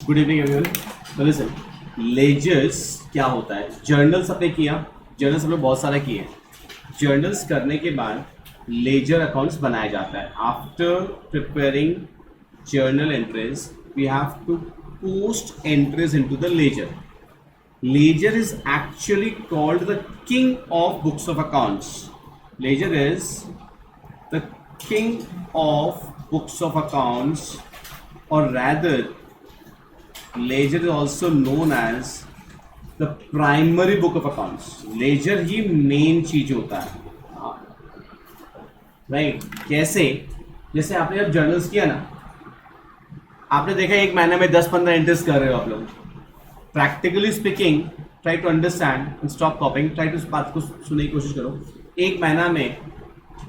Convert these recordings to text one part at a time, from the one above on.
Good evening everyone. तो listen, ledgers क्या होता है? जर्नल्स आपने किया, जर्नल्स हमने बहुत सारा किए हैं। जर्नल्स करने के बाद लेजर अकाउंट्स बनाया जाता है। After preparing journal entries we have to post entries into the ledger. Ledger is actually called the king of books of accounts. Ledger is the king of books of accounts, or rather ledger is also known as the primary book of accounts. Ledger he main चीज होता है, right? कैसे? जैसे आपने जब journals किया ना, आपने देखा एक महीने में 10-15 एंट्रीज कर रहे हो आप लोग. Practically speaking, try to understand and stop copying. Try to इस बात को सुनने की कोशिश करो. एक महीना में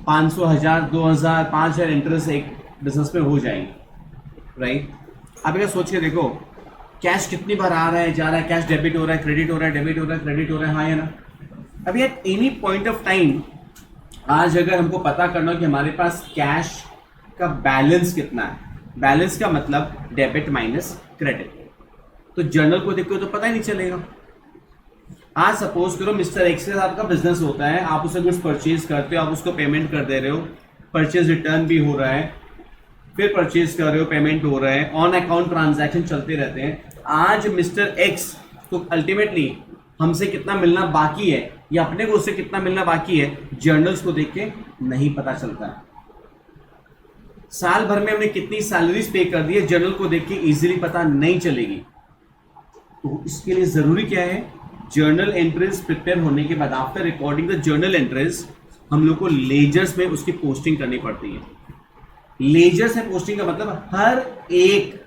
500, 1000, 2000, 5000 एंट्रीज एक बिजनेस में हो जाएंगे, राइट? आप क्या सोच के देखो, कैश कितनी बार आ रहा है, जा रहा है, कैश डेबिट हो रहा है, क्रेडिट हो रहा है, डेबिट हो रहा है, क्रेडिट हो रहा है, हाँ या ना? अभी at any point of time, आज अगर हमको पता करना हो कि हमारे पास कैश का बैलेंस कितना है, बैलेंस का मतलब डेबिट माइनस क्रेडिट, तो जर्नल को देखो तो पता ही नहीं चलेगा. आज सपोज करो मिस्टर एक्स के साथ का बिजनेस होता है, आप उसे कुछ परचेज करते हो, आप उसको पेमेंट कर दे रहे हो, परचेज रिटर्न भी हो रहा है, फिर परचेज कर रहे हो, पेमेंट हो रहा है, ऑन अकाउंट ट्रांजैक्शन चलते रहते हैं. आज मिस्टर एक्स तो अल्टीमेटली हमसे कितना मिलना बाकी है या अपने को उससे कितना मिलना बाकी है, जर्नल्स को देख के नहीं पता चलता है. साल भर में हमने कितनी सैलरीज पे कर दी है, जर्नल को देख के इजीली पता नहीं चलेगी. तो इसके लिए जरूरी क्या है? जर्नल एंट्रीज प्रिपेयर होने के बाद, after recording the journal entries, हम लोग को लेजर्स में उसकी पोस्टिंग करनी पड़ती है. लेजर्स में पोस्टिंग का मतलब हर एक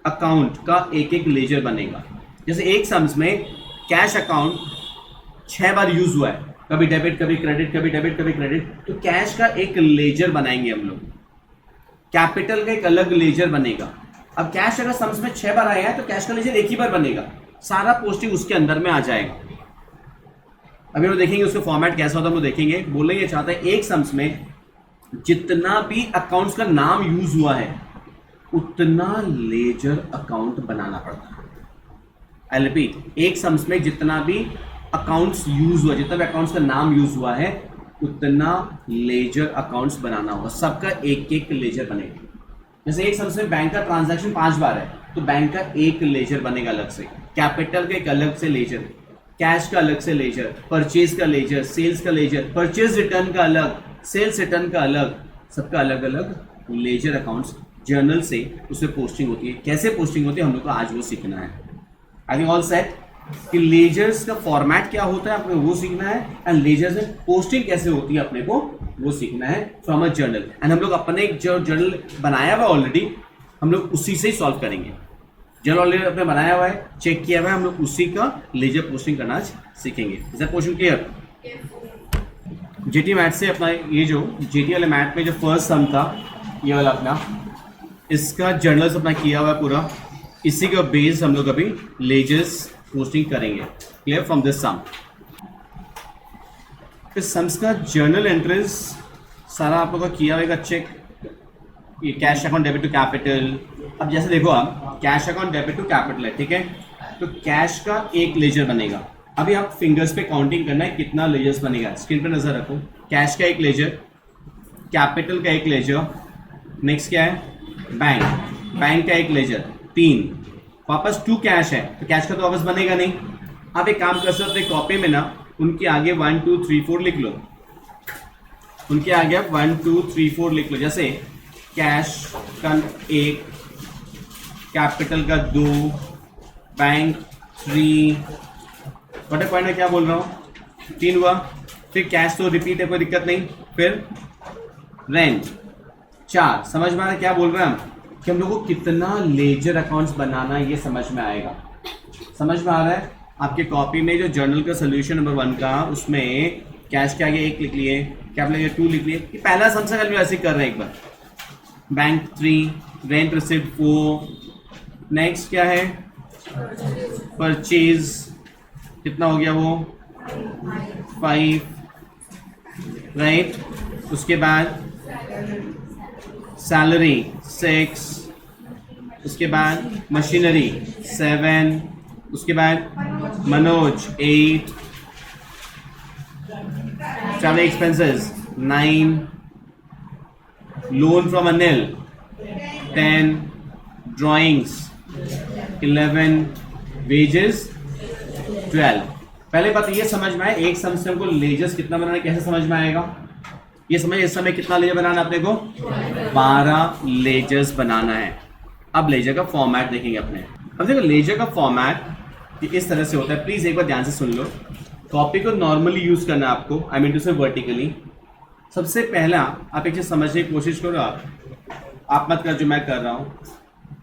अकाउंट का एक एक लेजर बनेगा. जैसे एक सम्स में कैश अकाउंट 6 बार यूज हुआ है, कभी डेबिट कभी क्रेडिट, कभी डेबिट कभी क्रेडिट, तो कैश का एक लेजर बनाएंगे हम लोग. कैपिटल का एक अलग लेजर बनेगा. अब कैश अगर सम्स में 6 बार आया है तो कैश का लेजर एक ही बार बनेगा, सारा पोस्टिंग उसके अंदर में आ जाएगा. अभी हम देखेंगे उसका फॉर्मेट कैसा होता है, हम देखेंगे. बोलने ये चाहते हैं एक सम्स में जितना भी अकाउंट्स का नाम यूज हुआ है उतना लेजर अकाउंट बनाना पड़ता है. आई रिपीट, एक सम्स में जितना भी अकाउंट्स यूज हुआ, जितना भी अकाउंट्स का नाम यूज हुआ है उतना लेजर अकाउंट्स बनाना होगा. सबका एक एक लेजर बनेगा. जैसे एक सम्स में बैंक का ट्रांजैक्शन 5 बार है तो बैंक का एक लेजर बनेगा अलग से, कैपिटल का एक अलग से लेजर, कैश का अलग से लेजर, परचेज का लेजर, सेल्स का लेजर, परचेज रिटर्न का अलग, सेल्स रिटर्न का अलग, सबका अलग अलग लेजर अकाउंट्स जर्नल से उसमें पोस्टिंग होती है. कैसे पोस्टिंग होती है हम लोग को आज वो सीखना है. I think all set. कि लेजर्स का फॉर्मेट क्या होता है आपको वो सीखना है, एंड लेजर्स में पोस्टिंग कैसे होती है अपने को वो सीखना है फ्रॉम अ जर्नल. एंड हम लोग अपने एक जो जर्नल बनाया हुआ ऑलरेडी, हम लोग उसी से ही सॉल्व करेंगे. जर्नल ऑलरेडी अपने बनाया हुआ है, चेक किया हुआ है, हम लोग उसी का लेजर पोस्टिंग करना सीखेंगे. Is that posting clear? GT math से अपना ये जो जीटी वाले मैथ में जो फर्स्ट सम था ये वाला अपना, इसका जर्नल्स अपना किया हुआ है पूरा. इसी का बेस हम लोग अभी लेजर्स पोस्टिंग करेंगे. क्लियर फ्रॉम दिस सम. इस सम्स का जर्नल एंट्रीज सारा आप लोग का किया होगा चेक. ये cash account debit to capital. अब जैसे देखो आप, cash account debit to capital है, ठीक है, तो कैश का एक लेजर बनेगा. अभी आप फिंगर्स पे काउंटिंग करना है कितना लेजर्स बनेगा. स्क्रीन पे नजर रखो. कैश का एक लेजर, कैपिटल का एक लेजर, नेक्स्ट क्या है बैंक, बैंक का एक लेजर 3, वापस 2 कैश है तो कैश का तो वापस बनेगा नहीं. आप एक काम कर सकते हैं, कॉपी में ना उनके आगे 1 2 3 4 लिख लो. उनके आगे आप 1 2 3 4 लिख लो. जैसे कैश का 1, कैपिटल का 2, बैंक 3, बटे पॉइंट में क्या बोल रहा हूँ 3 हुआ. फिर कैश तो रिपीट है, कोई दिक्कत नहीं. फिर रेंट 4. समझ में आ रहा है क्या बोल रहे हैं हम, कि हम लोग को कितना लेजर अकाउंट्स बनाना ये समझ में आएगा. समझ में आ रहा है? आपके कॉपी में जो जर्नल का सोल्यूशन नंबर 1 का, उसमें कैश के आगे 1 लिख लिए, कैपिटल के 2 लिख लिए. ये पहला सम से कल भी ऐसे कर रहे हैं एक बार. बैंक 3, रेंट रिसिप्ट 4, नेक्स्ट क्या है परचेज, कितना हो गया वो 5, राइट. उसके बाद सैलरी 6, उसके बाद मशीनरी 7, उसके बाद Manoj 8, travel expenses 9, loan from Anil 10, drawings 11, wages 12। पहले बात ये समझ में आए, एक सम से हमको लेजर्स कितना बनाना है, कैसे समझ में आएगा ये समझ। इस समय कितना लेजर बनाना है अपने को, 12 लेजर्स बनाना है। अब लेजर का फॉर्मेट देखेंगे अपने। अब देखो लेजर का फॉर्मेट इस तरह से होता है, प्लीज एक बार ध्यान से सुन लो। कॉपी को नॉर्मली यूज करना है आपको, आई मीन टू से वर्टिकली। सबसे पहला आप एक चीज समझने की कोशिश करो, आप मत कर जो मैं कर रहा हूं।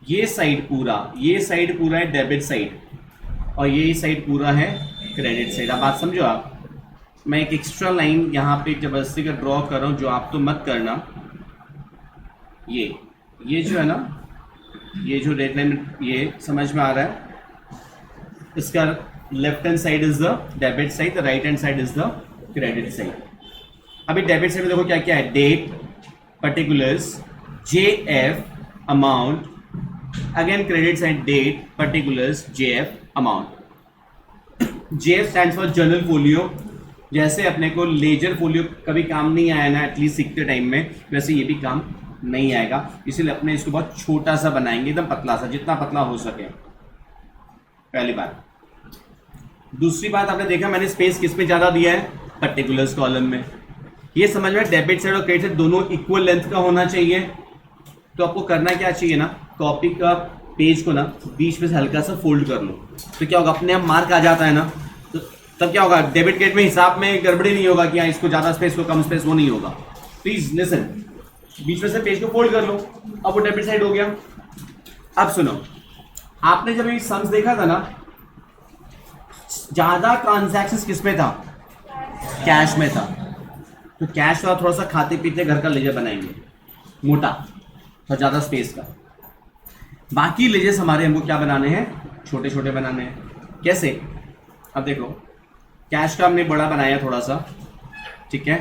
ये साइड पूरा है डेबिट साइड, और ये साइड पूरा है क्रेडिट साइड। अब बात समझो आप, मैं एक एक्स्ट्रा लाइन यहाँ पे जबरदस्ती का ड्रॉ कर रहा हूँ, जो आप तो मत करना। ये जो है ना, ये जो रेड लाइन, ये समझ में आ रहा है। इसका left hand side is the debit side, the right hand side is the credit side. अभी डेबिट साइड में देखो क्या क्या है, date, particulars, JF amount, again credit side date, particulars, JF amount. JF stands for journal folio. जैसे अपने को ledger folio कभी काम नहीं आया ना एटलीस्ट सीखते टाइम में, वैसे ये भी काम नहीं आएगा, इसीलिए अपने इसको बहुत छोटा सा बनाएंगे, एकदम पतला सा, जितना पतला हो सके। पहली बात। दूसरी बात, आपने देखा मैंने स्पेस किस में ज्यादा दिया है, पर्टिकुलर्स कॉलम में। ये समझ में डेबिट साइड और क्रेडिट साइड दोनों इक्वल लेंथ का होना चाहिए। तो आपको करना क्या चाहिए ना, कॉपी का पेज को ना बीच में से हल्का सा फोल्ड कर लो, तो क्या होगा, अपने आप मार्क आ जाता है ना। तो तब क्या होगा, डेबिट क्रेडिट में हिसाब में गड़बड़ी नहीं होगा कि इसको ज्यादा स्पेस को कम स्पेस, वो नहीं होगा। प्लीज लिसन, बीच में से पेज को फोल्ड कर लो, अब वो डेबिट साइड हो गया। अब सुनो, आपने जब ये सम्स देखा था ना, ज्यादा ट्रांजैक्शंस किस में था, कैश में था। तो कैश वाला थोड़ा सा खाते पीते घर का लेजर बनाएंगे, मोटा और ज्यादा स्पेस का। बाकी लेजर्स हमारे हमको क्या बनाने हैं, छोटे छोटे बनाने हैं। कैसे, अब देखो कैश का हमने बड़ा बनाया थोड़ा सा, ठीक है,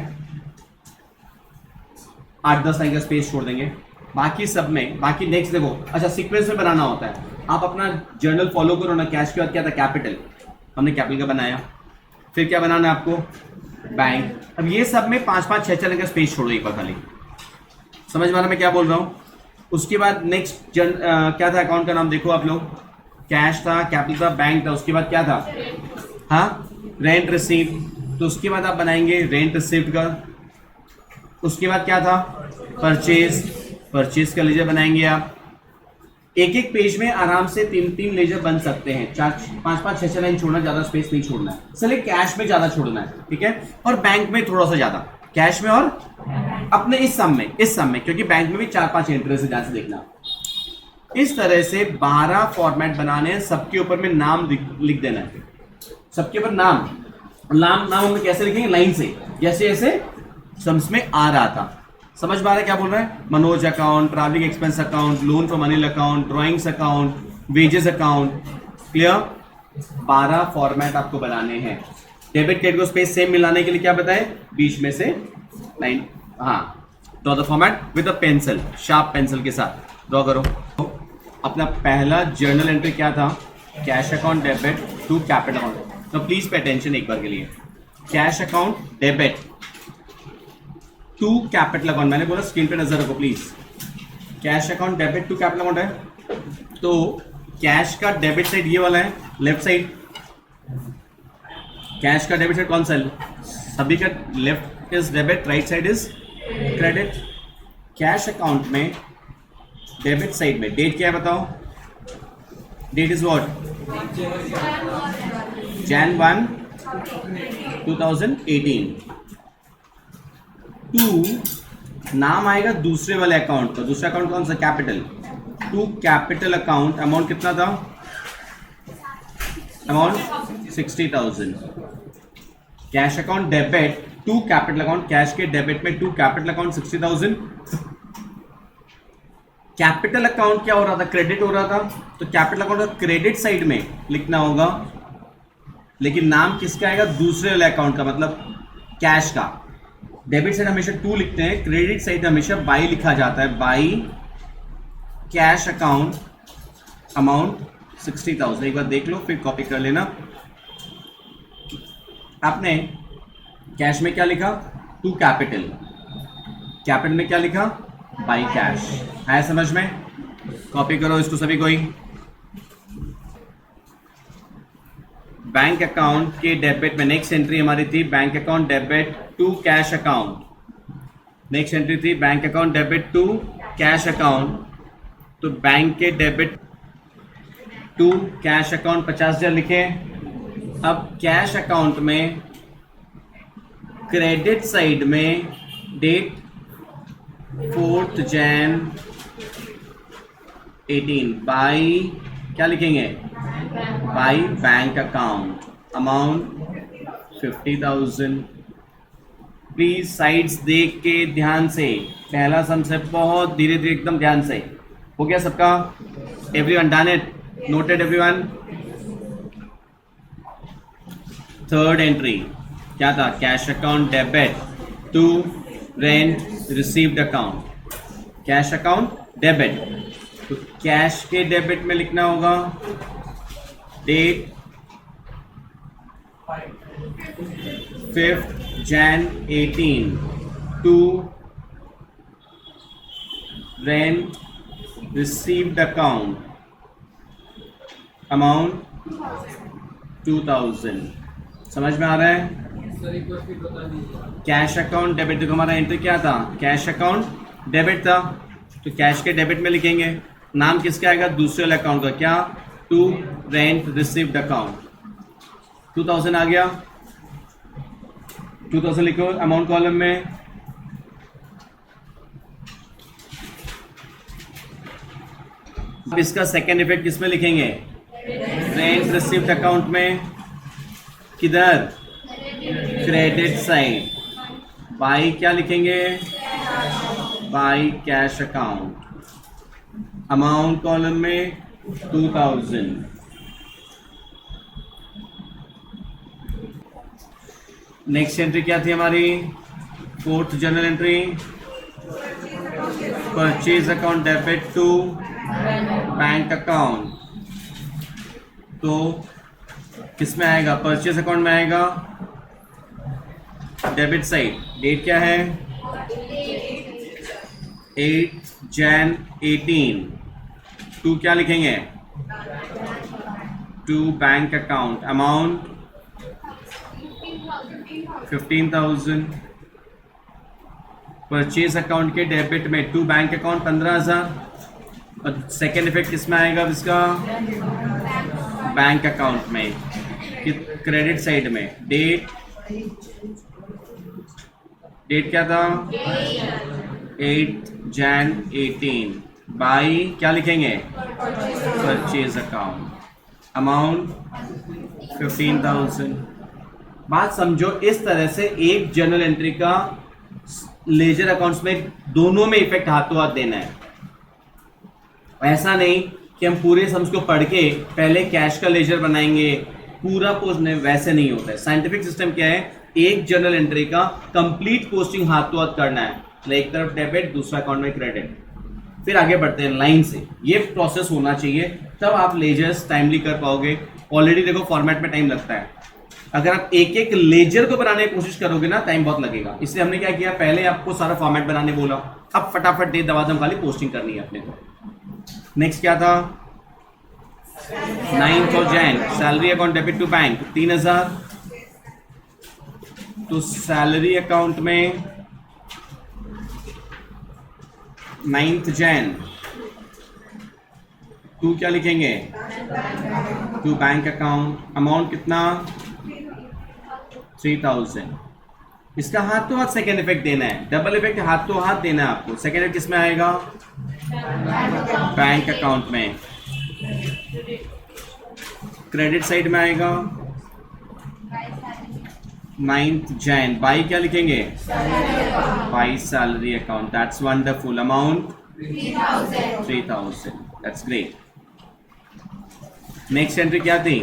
8-10 लाइन का स्पेस छोड़ देंगे। बाकी सब में, बाकी नेक्स्ट देखो, अच्छा सीक्वेंस में बनाना होता है। आप अपना जर्नल फॉलो करो ना। कैश के बाद क्या था, कैपिटल, हमने कैपिटल का बनाया। फिर क्या बनाना है आपको, बैंक। अब ये सब में 5-5, 6-6 लाइन का स्पेस छोड़ो एक बार खाली, समझ में आ रहा मैं क्या बोल रहा हूँ। उसके बाद नेक्स्ट क्या था, अकाउंट का नाम देखो आप लोग, कैश था, कैपिटल था, बैंक था। उसके बाद क्या था, हाँ, रेंट रिसीव। तो उसके बाद आप बनाएंगे रेंट रिसीव्ड का। उसके बाद क्या था, परचेज का लेजर बनाएंगे आप। एक एक पेज में आराम से 3-3 लेजर बन सकते हैं। 4-5-5, 6-6 लाइन छोड़ना, ज्यादा स्पेस नहीं छोड़ना है। चलिए कैश में ज्यादा छोड़ना है, ठीक है, और बैंक में थोड़ा सा ज्यादा, कैश में और अपने इस सम में, क्योंकि बैंक में भी 4-5 एंट्री से ध्यान से देखना। इस तरह से 12 फॉर्मेट बनाने हैं। सबके ऊपर में नाम लिख देना है, सबके ऊपर नाम हमें कैसे लिखेंगे, लाइन से, जैसे जैसे सम्स में आ रहा था। समझ में आ रहा है क्या बोल रहा है, Manoj account, travelling expense account, loan from Anil account, drawings account, wages account. Clear, 12 format आपको बनाने हैं। डेबिट क्रेडिट को स्पेस सेम मिलाने के लिए क्या बताए, बीच में से लाइन, हाँ, draw the format with a pencil, sharp pencil के साथ ड्रॉ करो। अपना पहला जर्नल एंट्री क्या था, cash account debit to capital account. तो प्लीज पे अटेंशन एक बार के लिए, cash account debit to capital account. मैंने बोला स्क्रीन पे नजर रखो please, cash account debit to capital account है। तो कैश का डेबिट साइड ये वाला है, लेफ्ट साइड। कैश का डेबिट साइड कौन सा है, सभी का left is debit, right side is credit. Cash account में डेबिट साइड में डेट क्या है बताओ, date is what, Jan 1, 2018। To नाम आएगा दूसरे वाले अकाउंट का, दूसरा अकाउंट कौन सा, capital. To capital account, amount कितना था, amount 60,000। Cash account debit to capital account, cash के डेबिट में to capital account 60,000। Capital account क्या हो रहा था, क्रेडिट हो रहा था, तो कैपिटल अकाउंट का क्रेडिट साइड में लिखना होगा, लेकिन नाम किसका आएगा, दूसरे वाले अकाउंट का, मतलब कैश का। डेबिट साइड हमेशा 2 लिखते हैं, क्रेडिट साइड हमेशा बाई लिखा जाता है, बाई कैश अकाउंट अमाउंट 60,000। एक बार देख लो फिर कॉपी कर लेना। आपने कैश में क्या लिखा? To capital. कैपिटल में क्या लिखा? By cash. है समझ में? कॉपी करो इसको सभी कोई। बैंक अकाउंट के डेबिट में नेक्स्ट एंट्री हमारी थी bank account debit to cash account. Next entry थी bank account debit to cash account. तो बैंक के डेबिट टू कैश अकाउंट 50,000 लिखे। अब कैश अकाउंट में क्रेडिट साइड में डेट 4 Jan 18 बाई क्या लिखेंगे? By bank account. Amount 50,000। Please sides देख के ध्यान से, पहला सम से बहुत धीरे धीरे एकदम ध्यान से। हो गया सबका? Everyone done it? Noted everyone? Third entry क्या था? Cash account debit to rent received account. Cash account debit, तो कैश के डेबिट में लिखना होगा date 5 Jan 18 to rent received account. Amount 2,000। समझ में आ रहा है? कैश अकाउंट डेबिट, देखो हमारा एंट्री क्या था? कैश अकाउंट डेबिट था, तो कैश के डेबिट में लिखेंगे। नाम किसका आएगा? दूसरे वाले अकाउंट का। क्या? To rent received account. 2,000 आ गया। 2,000 लिखो अमाउंट कॉलम में। अब इसका सेकेंड इफेक्ट किसमें लिखेंगे? रेंट रिसीव्ड अकाउंट में। किधर? Credit side. बाई क्या लिखेंगे? By cash account. Amount column में 2,000। नेक्स्ट एंट्री क्या थी हमारी? Fourth journal entry purchase account debit to bank account. तो किसमें आएगा? परचेज अकाउंट में आएगा, डेबिट साइड। डेट क्या है? 8 Jan 18 टू क्या लिखेंगे? To bank account. Amount 15,000। Purchase account के डेबिट में टू बैंक अकाउंट 15,000। और सेकेंड इफेक्ट किसमें आएगा इसका? बैंक अकाउंट में, क्रेडिट साइड में। डेट क्या था? 8 Jan 18 बाई क्या लिखेंगे? Purchase account. अमाउंट 15,000। बात समझो, इस तरह से एक जर्नल एंट्री का लेजर अकाउंट्स में दोनों में इफेक्ट हाथों हाथ देना है। ऐसा नहीं कि हम पूरे सम्स को पढ़ के पहले कैश का लेजर बनाएंगे, पूरा पोस्ट नहीं, वैसे नहीं होता है। साइंटिफिक सिस्टम क्या है? एक जर्नल एंट्री का कंप्लीट पोस्टिंग हाथों हाथ करना है। एक तरफ डेबिट, दूसरा अकाउंट में क्रेडिट, फिर आगे बढ़ते हैं लाइन से। ये प्रोसेस होना चाहिए, तब आप लेजर्स टाइमली कर पाओगे। ऑलरेडी देखो फॉर्मेट में टाइम लगता है। अगर आप एक एक लेजर को बनाने की कोशिश करोगे ना, टाइम बहुत लगेगा। इसलिए हमने क्या किया, पहले आपको सारा फॉर्मेट बनाने बोला, अब फटाफट दे दवादम खाली पोस्टिंग करनी है अपने को। नेक्स्ट क्या था? 9 Jan salary account debit to bank 3,000। तो सैलरी अकाउंट में 9 Jan टू क्या लिखेंगे? To bank account. अमाउंट कितना? 3,000। इसका हाथ तो हाथ सेकेंड इफेक्ट देना है, डबल इफेक्ट हाथ तो हाथ देना है आपको। सेकेंड इफेक्ट किसमें आएगा? बैंक अकाउंट में। क्रेडिट साइड में आएगा 9 Jan। बाई क्या लिखेंगे? By salary account. That's wonderful. Amount 3,000। That's great. Next entry क्या थी?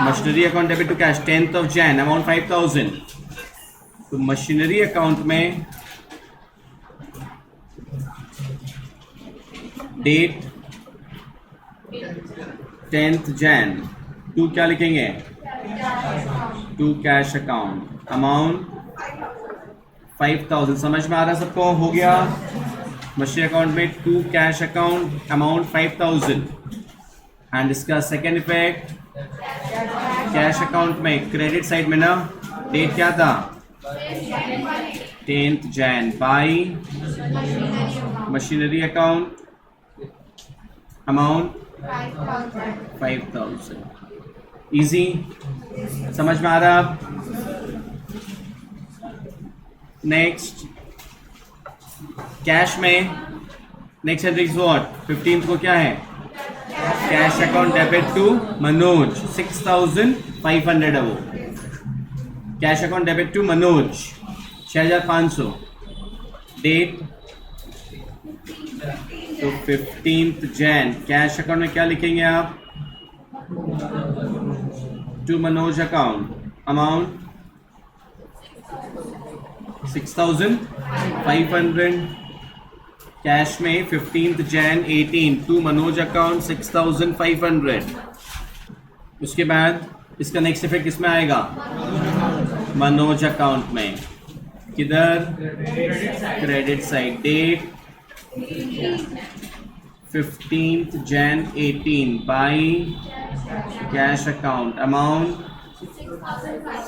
Machinery account debit to cash 10 Jan। Amount 5,000। तो मशीनरी अकाउंट में डेट 10th Jan, टू क्या लिखेंगे, टू कैश अकाउंट, अमाउंट 5000। समझ में आ रहा है सबको, हो गया। मशीनरी अकाउंट में to cash account, amount 5000। And इसका सेकेंड इफेक्ट कैश अकाउंट में क्रेडिट साइड में ना, डेट क्या था, 10th Jan, by machinery account, amount 5000। Easy, समझ में आ रहा अब। नेक्स्ट कैश में नेक्स्ट एंट्री व्हाट, 15th को क्या है, cash account debit to Manoj 6500 है वो, cash account debit to Manoj 6500। Date तो 15th Jan, कैश अकाउंट में क्या लिखेंगे आप, to Manoj account, amount 6500। Cash में 15th Jan 18 to Manoj account 6500। उसके बाद इसका नेक्स्ट इफेक्ट किसमें आएगा, मनोज अकाउंट में, किधर, credit side. Date 15th Jan 18 by cash account, amount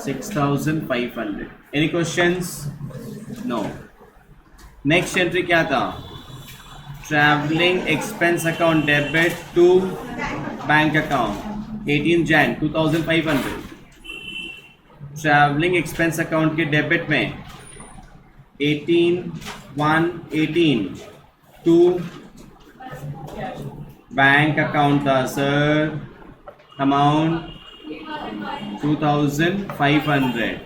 6500। Any questions, no. Next entry क्या था, travelling expense account debit to bank account 18th Jan 2500। Travelling expense account के डेबिट में 18/1/18 टू बैंक अकाउंट था sir, amount 2500।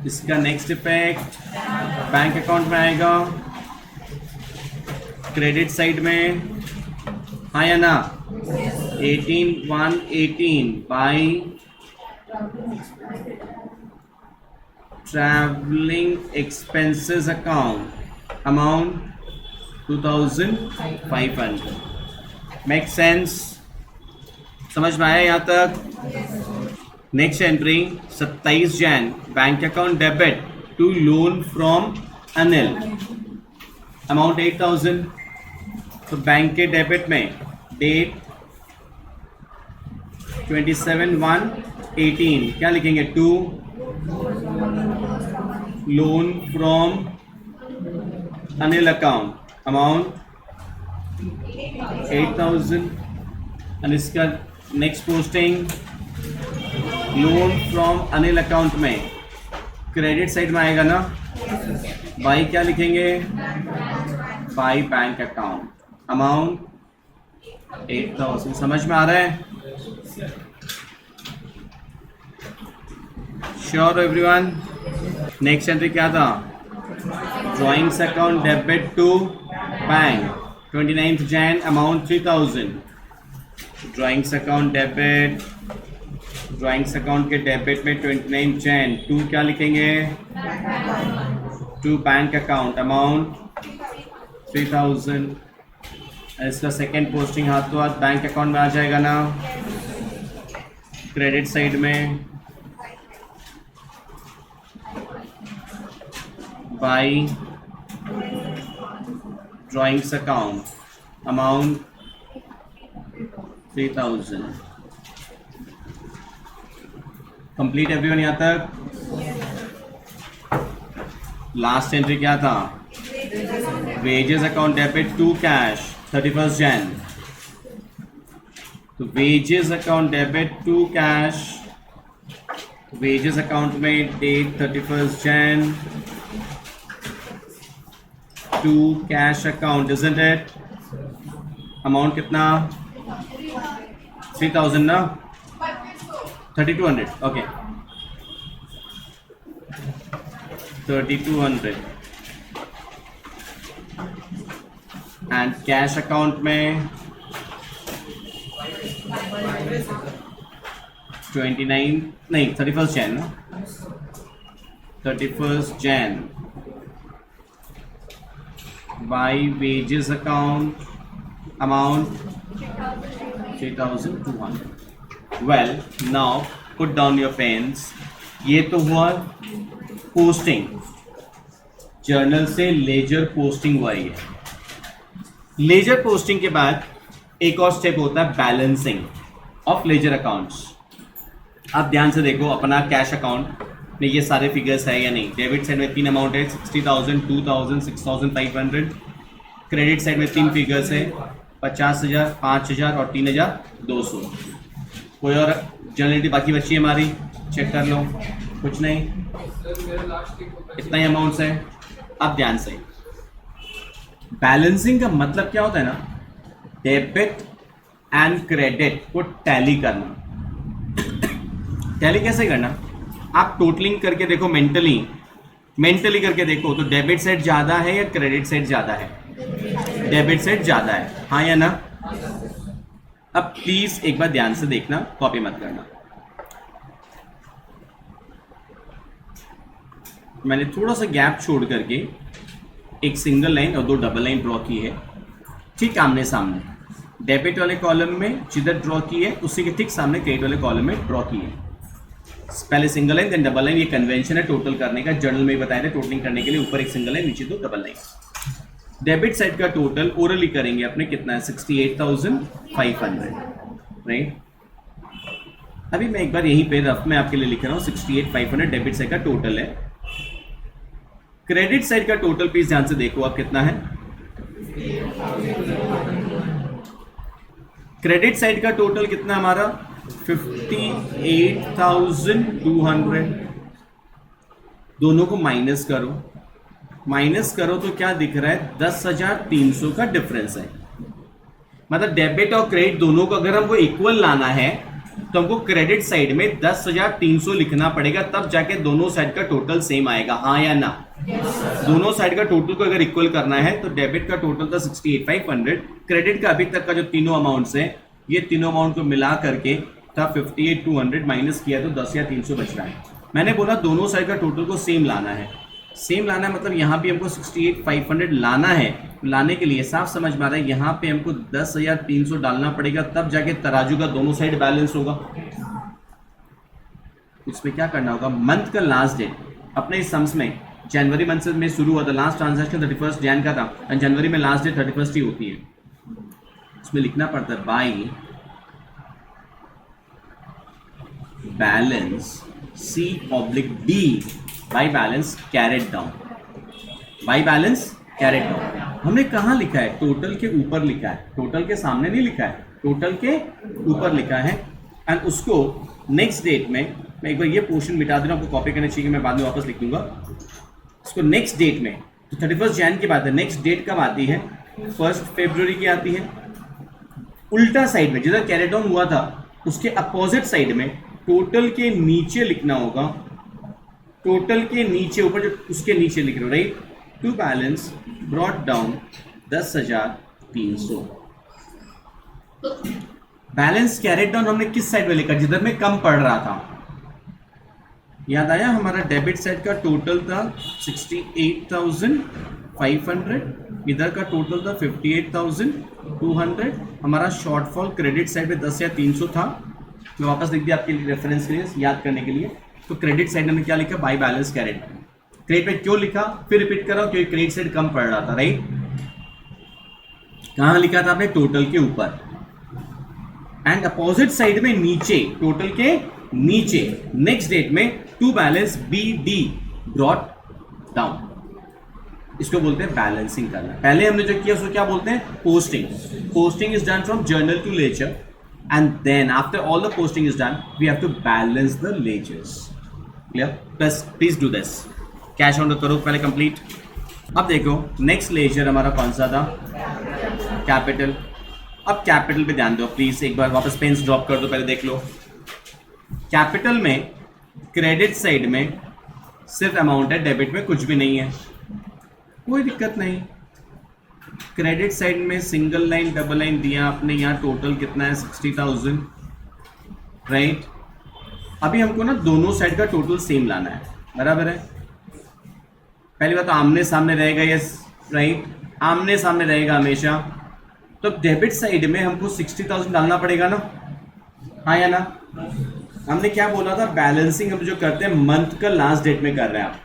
इसका next effect bank account में आएगा, credit side में, हाँ या ना, 18/1/18 by travelling expenses account, amount 2500। Make sense, समझ में आया यहाँ तक। Next entry 27 Jan, bank account debit to loan from Anil, amount 8000। तो बैंक के डेबिट में डेट 27/1/18 क्या लिखेंगे, to loan from Anil account, amount 8000। And इसका next posting loan from Anil account में क्रेडिट साइड में आएगा ना, बाई क्या लिखेंगे, बाई बैंक अकाउंट, अमाउंट 8000। समझ में आ रहा है, श्योर एवरीवन। नेक्स्ट एंट्री क्या था, drawings account debit to bank 29th Jan, amount 3000। Drawings account debit, drawings account के डेबिट में 29th Jan टू क्या लिखेंगे, टू बैंक अकाउंट, अमाउंट 3000। इसका सेकेंड पोस्टिंग हाथ तो हाथ बैंक अकाउंट में आ जाएगा ना, क्रेडिट साइड में, by drawings account, amount 3000। Complete everyone यहाँ तक। लास्ट एंट्री क्या था, wages account debit to cash 31st Jan। तो wages account debit to cash, wages account में date 31st Jan to cash account, isn't it, amount कितना, 3000 ना, 3200, okay 3200। And cash account में 29 नहीं 31st Jan ना, 31st Jan by wages account amount 3200. Well now put down your pens. ये तो हुआ posting, journal से लेजर पोस्टिंग हुआ है. लेजर पोस्टिंग के बाद एक और स्टेप होता है बैलेंसिंग ऑफ लेजर अकाउंट्स. आप ध्यान से देखो अपना कैश अकाउंट में ये सारे फिगर्स है या नहीं. डेबिट साइड में 3 अमाउंट है, 60,000, 2,000, 6,500. क्रेडिट साइड में 3 फिगर्स है, 50,000, 5,000 और 3,200. कोई और जनरलिटी बाकी बची है हमारी, चेक कर लो. कुछ नहीं, इतना ही अमाउंट्स है. अब ध्यान से, बैलेंसिंग का मतलब क्या होता है ना, डेबिट एंड क्रेडिट को टैली करना. टैली कैसे करना, आप टोटलिंग करके देखो, मेंटली करके देखो तो डेबिट साइड ज्यादा है या क्रेडिट साइड ज्यादा है? डेबिट साइड ज्यादा है, हाँ या ना? अब प्लीज एक बार ध्यान से देखना, कॉपी मत करना. मैंने थोड़ा सा गैप छोड़ करके एक सिंगल लाइन और 2 डबल लाइन ड्रॉ की है, ठीक आमने सामने. डेबिट वाले कॉलम में जिधर ड्रॉ की है उसी के ठीक सामने क्रेडिट वाले कॉलम में ड्रॉ की है. पहले single line then double line. ये कन्वेंशन है टोटल करने का, जर्नल में बताया था टोटलिंग करने के लिए ऊपर एक सिंगल लाइन, नीचे 2 डबल लाइन. डेबिट साइड का टोटल ओरली करेंगे अपने, कितना है? 68,500, राइट. अभी मैं एक बार यहीं पे रफ में आपके लिए लिख रहा हूँ. 68,500 डेबिट साइड का टोटल है. क्रेडिट साइड का टोटल प्लीज ध्यान से देखो आप कितना है. क्रेडिट साइड का टोटल कितना हमारा? 58,200. दोनों को माइनस करो तो क्या दिख रहा है? 10,300 का डिफरेंस है. मतलब डेबिट और क्रेडिट दोनों को अगर हमको इक्वल लाना है तो हमको क्रेडिट साइड में 10,300 लिखना पड़ेगा, तब जाके दोनों साइड का टोटल सेम आएगा, हाँ या ना? दोनों साइड का टोटल को अगर इक्वल करना है तो डेबिट का टोटल था 68,500, क्रेडिट का अभी तक का जो तीनों अमाउंट्स हैं, ये तीनों अमाउंट को मिला करके था 58,200, माइनस किया तो 10,300 बच रहा है. मैंने बोला दोनों साइड का टोटल को सेम लाना है. मतलब यहाँ भी हमको 68,500 लाना है. लाने के लिए साफ समझ में आ रहा है, यहाँ पे हमको 10,300 डालना पड़ेगा, तब जाके तराजू का दोनों साइड बैलेंस होगा. इसमें क्या करना होगा, मंथ का लास्ट डेट अपने इस सम्स में जनवरी मंथ में शुरू हुआ था, लास्ट ट्रांजैक्शन 31 जैन का था, और जनवरी में लास्ट डेट 31 ही होती है. इसमें लिखना पड़ता है by balance C/D, by balance carried down. By balance carried down हमने कहाँ लिखा है? टोटल के ऊपर लिखा है, टोटल के सामने नहीं लिखा है, टोटल के ऊपर लिखा है. एंड उसको नेक्स्ट डेट में, मैं एक बार ये पोर्शन मिटा दे रहा हूँ, आपको कॉपी करना चाहिए, मैं बाद में वापस लिख दूंगा. उसको नेक्स्ट डेट में, तो 31 जैन की बात है, नेक्स्ट डेट कब आती है? 1 फरवरी की आती है. उल्टा साइड में जिधर कैरेट डाउन हुआ था उसके अपोजिट साइड में टोटल के नीचे लिखना होगा, टोटल के नीचे, ऊपर जो उसके नीचे लिख रहे हो, right. To balance brought down 10,300. Balance carried down हमने किस साइड में लिखा? जिधर में कम पड़ रहा था. याद आया? हमारा डेबिट साइड का टोटल था 68,500, इधर का टोटल था 58,200. हमारा शॉर्टफॉल क्रेडिट साइड में 10,300 था. मैं वापस लिख दिया आपके रेफरेंस के लिए, याद करने के लिए. तो क्रेडिट साइड में क्या लिखा? By balance carried. क्रेडिट में क्यों लिखा? फिर रिपीट कर रहा हूं, क्योंकि क्रेडिट साइड कम पड़ रहा था, राइट. कहां लिखा था आपने? टोटल के ऊपर. एंड अपोजिट साइड में नीचे, टोटल के नीचे, नेक्स्ट डेट में to balance BD brought down. इसको बोलते हैं बैलेंसिंग करना. पहले हमने जो किया उसको क्या बोलते हैं? Posting. Posting is done from journal to ledger, and then after all the posting is done we have to balance the ledgers. Clear? Please do this. Cash on करो पहले complete. अब देखो नेक्स्ट लेजर हमारा कौन सा था? Capital. अब capital पे ध्यान दो प्लीज, एक बार वापस पेन्स ड्रॉप कर दो, पहले देख लो. कैपिटल में क्रेडिट साइड में सिर्फ अमाउंट है, डेबिट में कुछ भी नहीं है, कोई दिक्कत नहीं. क्रेडिट साइड में सिंगल लाइन डबल लाइन दिया आपने, यहाँ टोटल कितना है? 60,000, राइट. अभी हमको ना दोनों साइड का टोटल सेम लाना है, बराबर है. पहली बात तो आमने सामने रहेगा, यस, राइट. आमने सामने रहेगा हमेशा। तो डेबिट साइड में हमको 60,000 डालना पड़ेगा ना, हाँ या ना? हमने क्या बोला था, बैलेंसिंग हम जो करते हैं मंथ का लास्ट डेट में कर रहे हैं आप।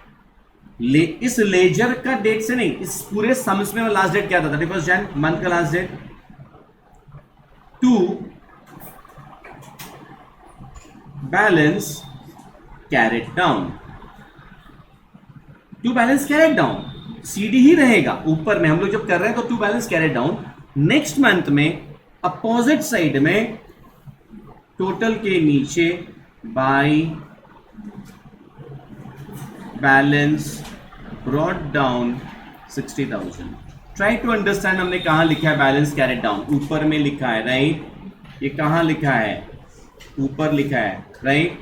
इस लेजर का डेट से नहीं, इस पूरे सम्स में लास्ट डेट क्या था, 31 जन, मंथ का last date. To balance carried down, to balance carried down, CD ही रहेगा ऊपर में हम लोग जब कर रहे हैं तो to balance carried down. Next month में अपोजिट साइड में टोटल के नीचे by balance brought down 60,000। Try to understand हमने कहां लिखा है बैलेंस कैरेट डाउन, ऊपर में लिखा है राइट, ये कहां लिखा है, ऊपर लिखा है राइट।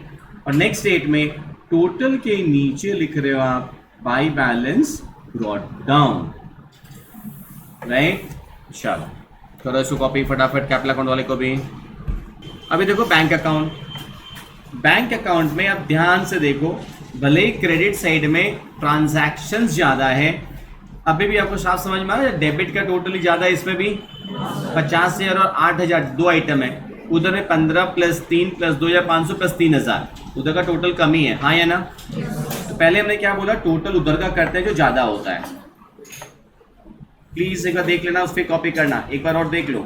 और नेक्स्ट डेट में टोटल के नीचे लिख रहे हो आप bye balance brought down right. चलो करो इसको कॉपी फटाफट, कैपिटल अकाउंट वाले को भी। अभी देखो बैंक अकाउंट, बैंक अकाउंट में आप ध्यान से देखो, भले ही क्रेडिट साइड में ट्रांजैक्शंस ज्यादा है, अभी भी आपको साफ समझ में आ रहा है, डेबिट का टोटली ज्यादा है, इसमें भी 50,000 और 8,000 दो आइटम है, उधर में 15 + 3 + 2,500 + 3,000, उधर का टोटल कम ही है, हाँ या ना? तो पहले हमने क्या बोला, टोटल उधर का करते हैं जो ज्यादा होता है। प्लीज एक बार देख लेना, उस पर कॉपी करना, एक बार और देख लो।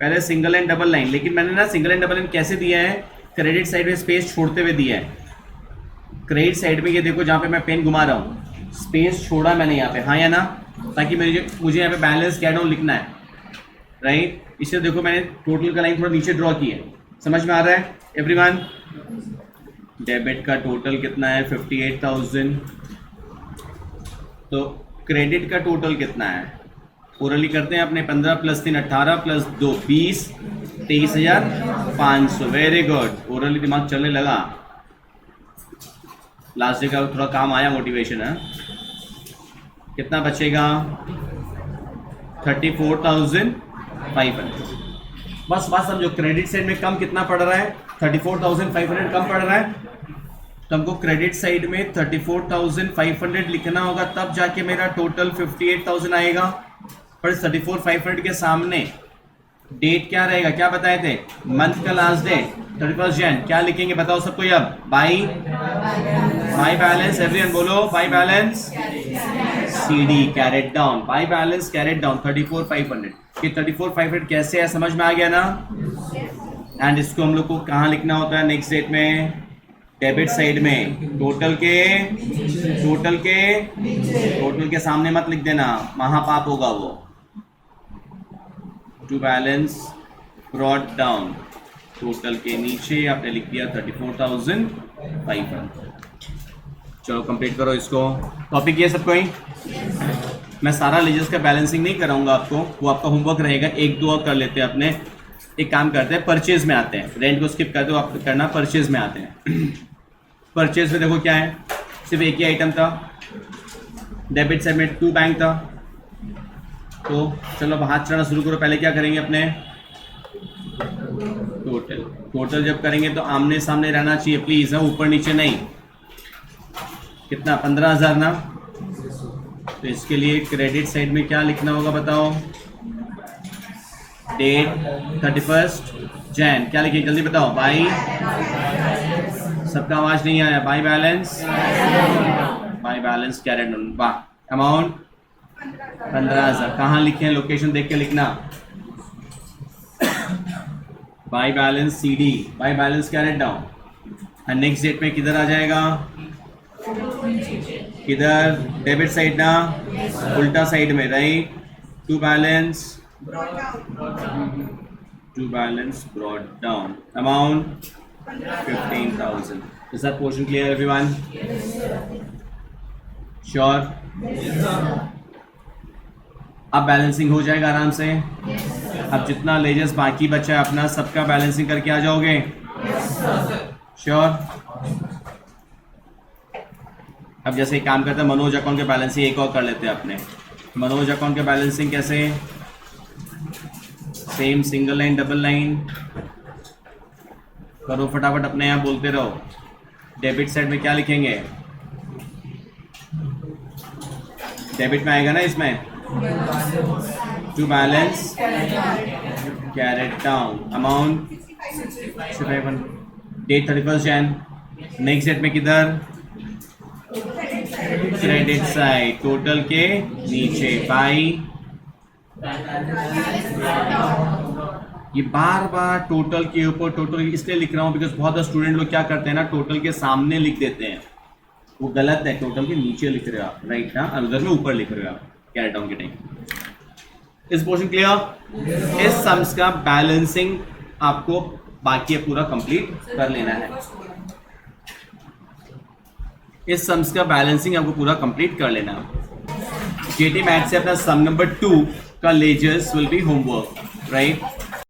पहले सिंगल एंड डबल लाइन, लेकिन मैंने ना सिंगल एंड डबल लाइन कैसे दिया है, क्रेडिट साइड में स्पेस छोड़ते हुए दिया है। क्रेडिट साइड में ये देखो जहाँ पे मैं पेन घुमा रहा हूँ, स्पेस छोड़ा मैंने यहाँ पे, हाँ या ना? ताकि मुझे यहाँ पे बैलेंस कैरेट डाउन लिखना है राइट। इससे देखो मैंने टोटल का लाइन थोड़ा नीचे ड्रॉ की है, समझ में आ रहा है एवरीवन? डेबिट का टोटल कितना है 58,000, तो क्रेडिट का टोटल कितना है, ओरली करते हैं अपने, 15 + 3 18 + 2 20, 23,500। वेरी गुड, ओरली दिमाग चलने लगा, लास्ट डे का थोड़ा काम आया, मोटिवेशन है। कितना बचेगा 34,500। बस समझो, क्रेडिट साइड में कम कितना पड़ रहा है, 34,500 कम पड़ रहा है, तो हमको क्रेडिट साइड में 34,500 लिखना होगा, तब जाके मेरा टोटल 58,000 आएगा। पर 34,500 के सामने डेट क्या रहेगा, क्या बताए थे, मंथ का लास्ट डेट 31 जन, क्या लिखेंगे बताओ सबको, अब बाई बैलेंस, एवरीवन बोलो by balance CD carried down, by balance carried down 34,500। कि 34,500 कैसे है, समझ में आ गया ना? एंड इसको हम लोग को कहाँ लिखना होता है नेक्स्ट डेट में, डेबिट साइड में, टोटल के सामने मत लिख देना, महापाप होगा वो। To balance brought down, total के नीचे आपने लिख दिया 34,500। चलो कंप्लीट करो इसको, कॉपी किया सबको ही? मैं सारा लेजर्स का बैलेंसिंग नहीं कराऊंगा आपको, वो आपका होमवर्क रहेगा, 1-2 और कर लेते हैं अपने। एक काम करते हैं, परचेज में आते हैं, रेंट को स्किप कर दो, आप करना, परचेज में आते हैं। परचेज में देखो क्या है, सिर्फ एक ही आइटम था, डेबिट साइड में 2 बैंक था, तो चलो अब हाथ चढ़ाना शुरू करो। पहले क्या करेंगे अपने, टोटल जब करेंगे तो आमने सामने रहना चाहिए प्लीज, है ऊपर नीचे नहीं। कितना 15,000 ना, तो इसके लिए क्रेडिट साइड में क्या लिखना होगा बताओ, डेट 31 जन, क्या लिखिए जल्दी बताओ, बाई, सबका आवाज नहीं आया, बाई बैलेंस कैरेट डाउन, वाह। अमाउंट 15,000, कहाँ लिखे, लोकेशन देख के लिखना, by balance CD, by balance carried down. और नेक्स्ट डेट में किधर आ जाएगा, किधर, डेबिट साइड ना, उल्टा साइड में right. To balance brought down, amount 15,000। Is that portion clear everyone? Sure? अब बैलेंसिंग हो जाएगा आराम से। अब जितना लेजर्स बाकी बचा है अपना, सबका बैलेंसिंग करके आ जाओगे? श्योर? अब जैसे एक काम करते हैं, मनोज अकाउंट के बैलेंसिंग एक और कर लेते हैं अपने। मनोज अकाउंट के बैलेंसिंग कैसे, same single line double line करो फटाफट, अपने यहाँ बोलते रहो। डेबिट साइड में क्या लिखेंगे, डेबिट में आएगा ना इसमें to balance carried down amount 65 date 31 Jan next date में किधर क्रेडिट साइड टोटल के नीचे बाई ये बार बार टोटल के ऊपर टोटल इसलिए लिख रहा हूं बिकॉज बहुत स्टूडेंट लोग क्या करते हैं ना टोटल के सामने लिख देते हैं वो गलत है टोटल के नीचे लिख रहे हो आप राइट ना अदर में ऊपर लिख रहे हो आप कैरेट डाउन के टाइम इस पोर्शन क्लियर इस सम्स का बैलेंसिंग आपको बाकी पूरा कंप्लीट कर लेना है इस सम्स का बैलेंसिंग आपको पूरा कंप्लीट कर लेना है जेटी मैथ से अपना सम नंबर 2 का ledgers will be homework right